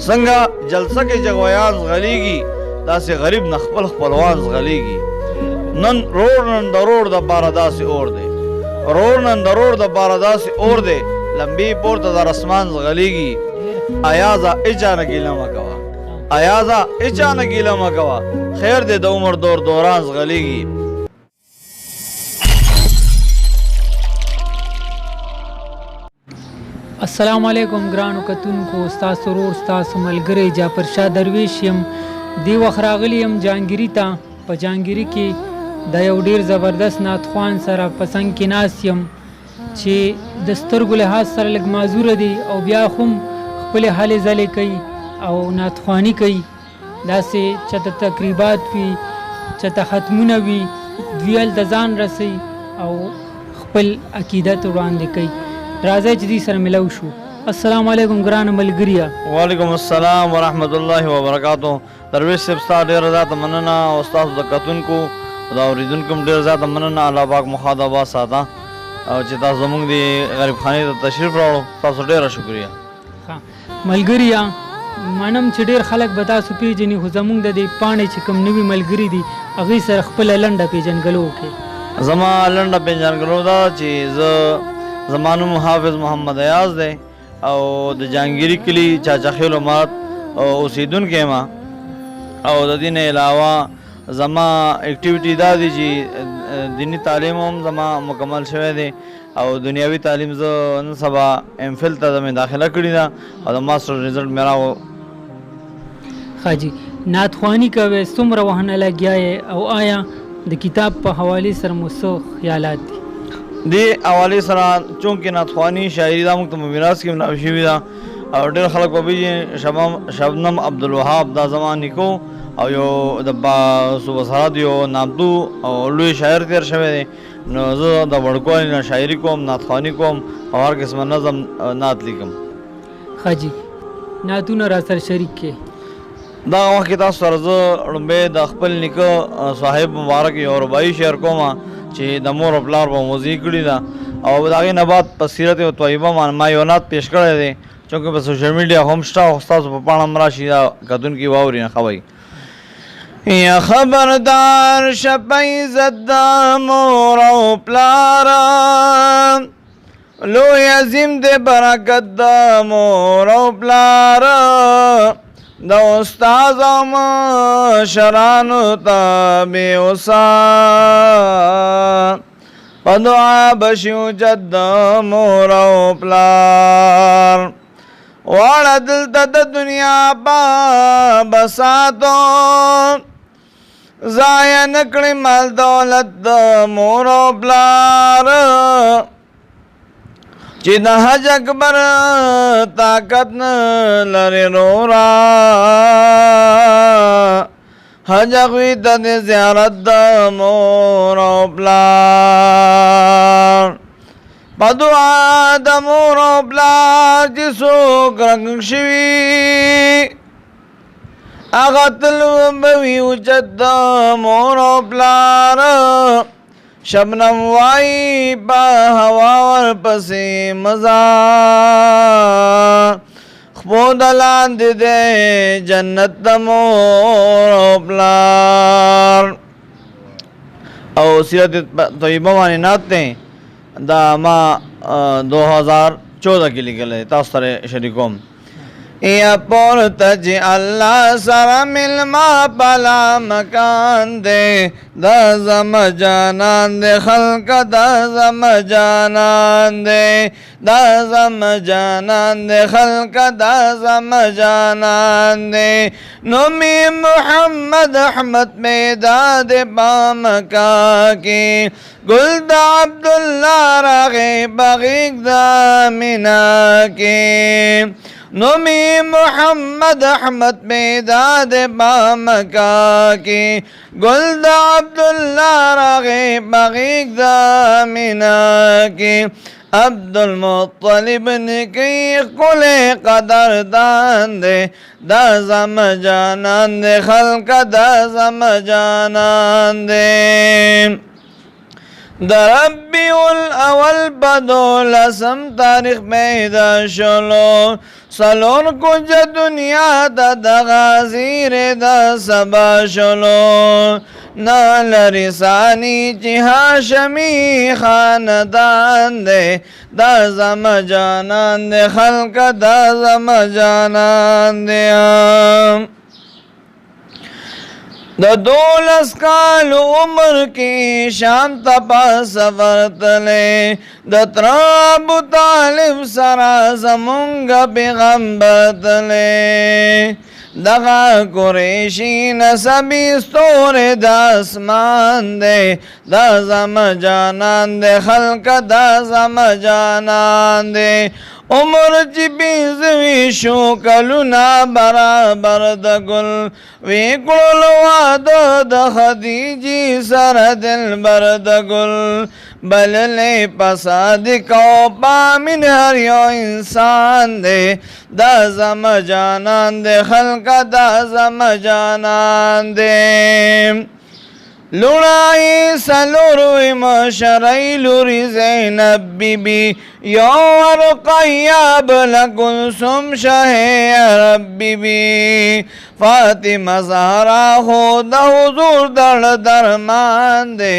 څنګه جلسه کې جګویان زغلیږي داسې غریب نه خپل خپلوان زغلیږي. نن رور نن د رور د پاره داسې اور دی، رور نن د رور د پاره داسې اور دی، لمبي پورته د رسمان زغلیږي. ایازه اچا نه ګیله مه کوه، ایازه اچا نه ګیله مه کوه، خیر دی د عمر دور دوران زغلیږي. السلام علیکم ګرانو کتونکو، ستاسو ورور ستاسو ملګری جعفر شاه درویش یم. دې وخت راغلی یم جهانګیري ته. په جهانګیري کې د یو ډېر زبردست نعتخوان سره په څنګ کې ناست یم چې د سترګو لحاظ سره لږ معذوره دی او بیا خو هم خپلې هلې ځلې کوي او نعتخواني کوي. داسې چېرته تقریبات وي، چېرته ختمونه وي، دوی هلته ځان رسوي او خپل عقیدت وړاندې کوي. راځئ چې دې سره ملو شو. السلام علیکم ګرانو ملګريه. وعلیکم السلام ورحمت الله وبرکاتو. درویش صاحب ستا ډېره زیاته مننه او ستاسو د کتونکو او د اورېدونکو هم ډېره زیاته مننه. الله پاک مو ښاد آباد ساته او چې تاسو زموږ د غریب خانې ته تشریف راوړو، تاسو ډېره شکریه. ملګريه، منم چې ډېر خلک به تاسو پېژني، خو زموږ د دې پاڼې چې کوم نوي ملګري دي هغوی سره خپله لنډه پېژنګلو وکړئ. زما لنډه پېژنګلو ده چې زما نوم حافظ محمد ایاز دی او د جهانګیري کلي چاچا خیل امارت اوسیدونکی یم. او د دې نه علاوه زما اکټیویټي دا دی چې دیني تعلیم هم زما مکمل شوی دی او دنیاوي تعلیم زه نن سبا ایم فل ته مې داخله کړې ده او د ماسټر رزلټ مې راوړ. ښه جي، نعتخواني کوئ، څومره وهنه لګیا یې او آیا د کتاب په حوالې سره مو څه خیالات دي؟ دې حوالې سره چونکې نعتخواني شاعري دا موږ ته په میراث کې منعکس شوې ده او ډېر خلک به پېژني. شبنم عبدالوهاب دا زما نیکو او یو د صوبه سرحد یو نامتو او لوی شاعر تېر شوی دی. نو زه د وړوکوالي نه شاعري کوم، نعتخواني کوم او هر قسمه نظم نعت لیکم. ښه جي، نعتونه را سره شریک کړئ. دغه وخت کې تاسو سره زه لومبی د خپل نیکه صاحب مبارک یو رباعي شعر کوم چې د مور او پلار به موضوع کړې ده او د هغې نه بعد په سیرت طیبه ما یو نعت پیش کړی دی چونکې په سوشل میډیا هم شته او ستاسو په پاڼه هم راشي، دا کتونکي واوري نه ښه وایي. یا خبردار شه په عزت د مور او پلاره، لوی عظیم دی برکت د مور او پلاره، د استاد او مشرانو ته بې اوسه، په دعا به شي اوجت د مور او پلار. واړه دلته د دنیا په بساتو، ضایع نه کړي مال دولت د مور او پلار، چې د حج اکبر طاقت نه لري نورا، حج هغوی ته د زیارت د مور او پلار. په دعا د مور او پلار چې څوک رنګ شوي، هغه تل به وي اوچت د مور او پلار. شبنم وایي په هوا ورپسې مزه، خپو د لاندې دی جنت د مور او پلار. او سیرت طیبه باندې نعت دی، دا ما 2014 کې لیکلی، تاسو سره شریکوم. یا پورته چې الله سره ملما پلا مکان دی، دا زم جانان دی خلقه، دا زم جانان دی، دا زم جانان دی خلقه، دا زم جانان دی. نومی محمد احمد پیدا دی په مکه کې، ګل د عبدالله راغی بغیږ د مینا کې. نومی محمد احمد پیدا دے په مکه کې، ګل د عبدالله راغی بغیږ د مینا کې. عبدالمطلب نکی ښکلی قدردان دی، دا زم جانان دی خلقه، دا زم جانان دی. د ربیع الاول په 12 تاریخ پیدا شلو، سلور کچ دنیا دا دغا زیر دا سبا شلو نالری ثانی چی هاشمی خاندان دے دا زم جانان دے خلق دا زم جانان دے دا 12 کال عمر کی شام تپا سفر تلے دا ابو طالب سرا زمونگ پیغمبر تلے دغا قریشی نسبی ستور دا اسمان دے دا زم جانان دے خلق دا زم جانان دے عمر چی بیزوی شو کلونا برابر دا گل وی کلوا دا خدیجی سر دل بر دا گل بللے پساد کو پامن ہر یو انسان دے دا زم جانان دے خلق دا زم جانان دے لڑائی سلوروی مشرعی لوری زینب بی بی یو رقیہ بلکلثم شاہ عرب بی بی فاطمہ زہرا خود حضور در درمان دے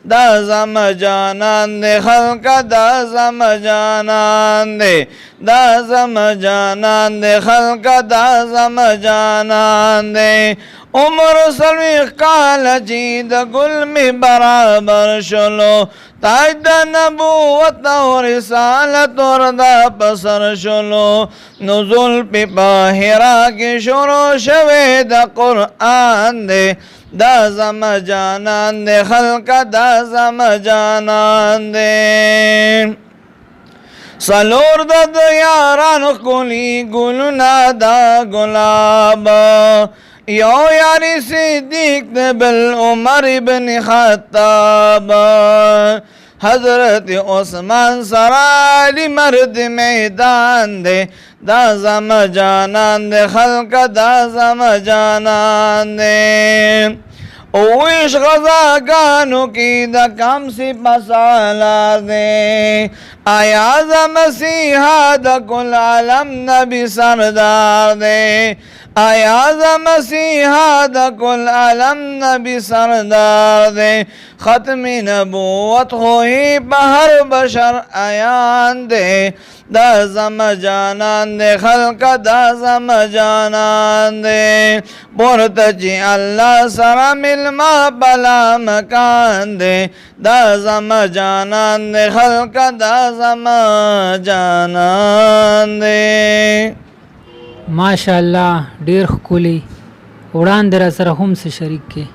دا زم جانان دے خلق دا زم جانان دے دا زم جانان دے خلق دا زم جانان دے عمر سلوی قال جید گل میں برابر شلو تاج دا نبوت و رسالت اور دا پسر شلو نزول پی باہرہ کی شروع شوے دا قرآن دے دا زم جانان دے خلق دا زم جانان دے سلور دا دیاران کلی گلنا دا گلاب یو یاری صدیق بل عمر بن خطاب حضرت عثمان سرالی مرد میدان دے دا زم جانان دے خلق دا زم جانان دے اویش غزاگانو کی دا کم سی پسالار دے آیاز مسیحا دا کل عالم نبی سردار دے آیاز مسیحا دا کل عالم نبی سردار دے ختم نبوت ہوئی بہر بشر آیان دے دا زم جانان دے خلق دا زم جانان دے پورتجی اللہ سرا ملما بلا مکان دے دا زم جانان دے خلق دا زم جانان دے ماشاءالله ډیر ښکلی وړاندې را سره هم څه شریک کې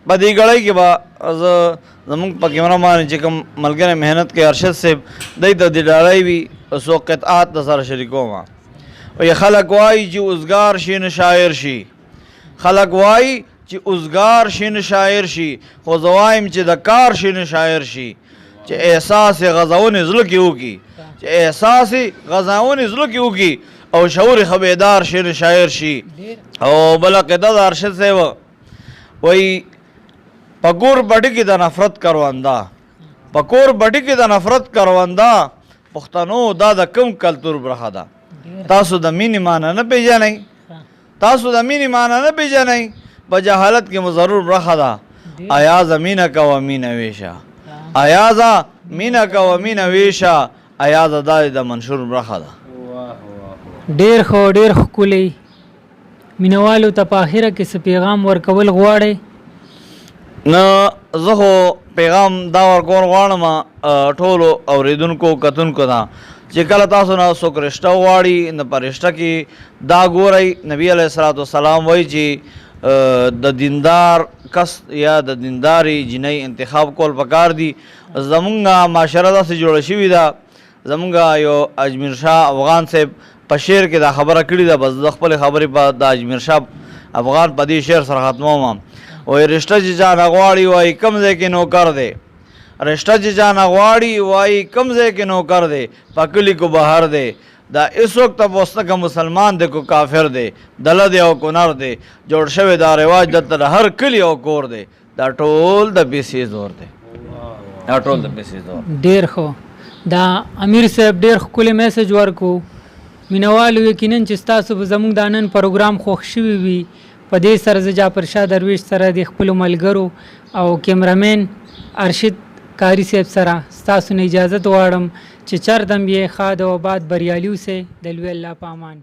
په دې غړی کې به زمونږ په کیمرامان چې کوم ملګری محنت کې ارشد صاحب دی د دې ډالۍ وي څو قطعات د سره شریکوم وایي خلک وایي چې اوزګار شي نه شاعر شي خلک وایي چې اوزګار شي نه شاعر شي خو زه وایم چې د کار شي نه شاعر شي چې احساس غزاونې زړه کې وکړي چې احساس غزاونې زړه کې وکړي او شعور خبیدار شي نه شاعر شي او بله قطعه د ارشد صاحب وایي پکور بټی کې د نفرت کرونده پکور بټی کې د نفرت کرونده پښتنو دا د کم کلتور برخه ده تاسو د مینې معنی نه پیژنئ تاسو د مینې معنی نه پیژنئ په جهالت کې مو ضرور برخه ده ایاز مینه کوه مینه ویشه ایاز مینه کوه مینه ویشه ایاز دا د منشور برخه ده ډیر خو ډیر ښکلی مینوالو ته په اخره کې څه پیغام ورکول غواړئ نه زه خو پیغام دا ورکول غواړم ټولو اورېدونکو کتونکو ته چې کله تاسو نه څوک رشته غواړي نه په رشته کې دا ګورئ نبي علیه الصلاۃ والسلام وایي چې د دیندار کس یا د دینداري جنۍ انتخاب کول پکار دي زمونږ معاشره داسې جوړه شوې ده زمونږ یو اجمیر شاه افغان صاحب په شعر کې دا خبره کړې ده بس د خپلې خبرې په د اجمیر شاه افغان په دې شعر سره ختموم وایي رشته چې چا نه غواړي وایي کم ځای کې نوکر دی رشته چې چا نه غواړي وایي کم ځای کې نوکر دی په کلي کو بهر دی دا اس وقت پوسته که مسلمان دی کو کافر دی دله دی او کنر دی جوړ شوی دا رواج دلته د هر کلي او کور دی دا ټول د پیسې زور دی دا ټول د پیسې زور ډیر ښه دا امیر صاحب ډیر ښکلی میسج ورکو مینوالو یقینا چې ستاسو به زموږ د نن پروګرام خوښ شوی وي. په دې سره زه جعفر شاه درویش سره د خپلو ملګرو او کیمرامین ارشد کاری صاحب سره ستاسو نه اجازت غواړم چې چردم یې ښاد او آباد بریالي اوسئ. د لوی الله په امان.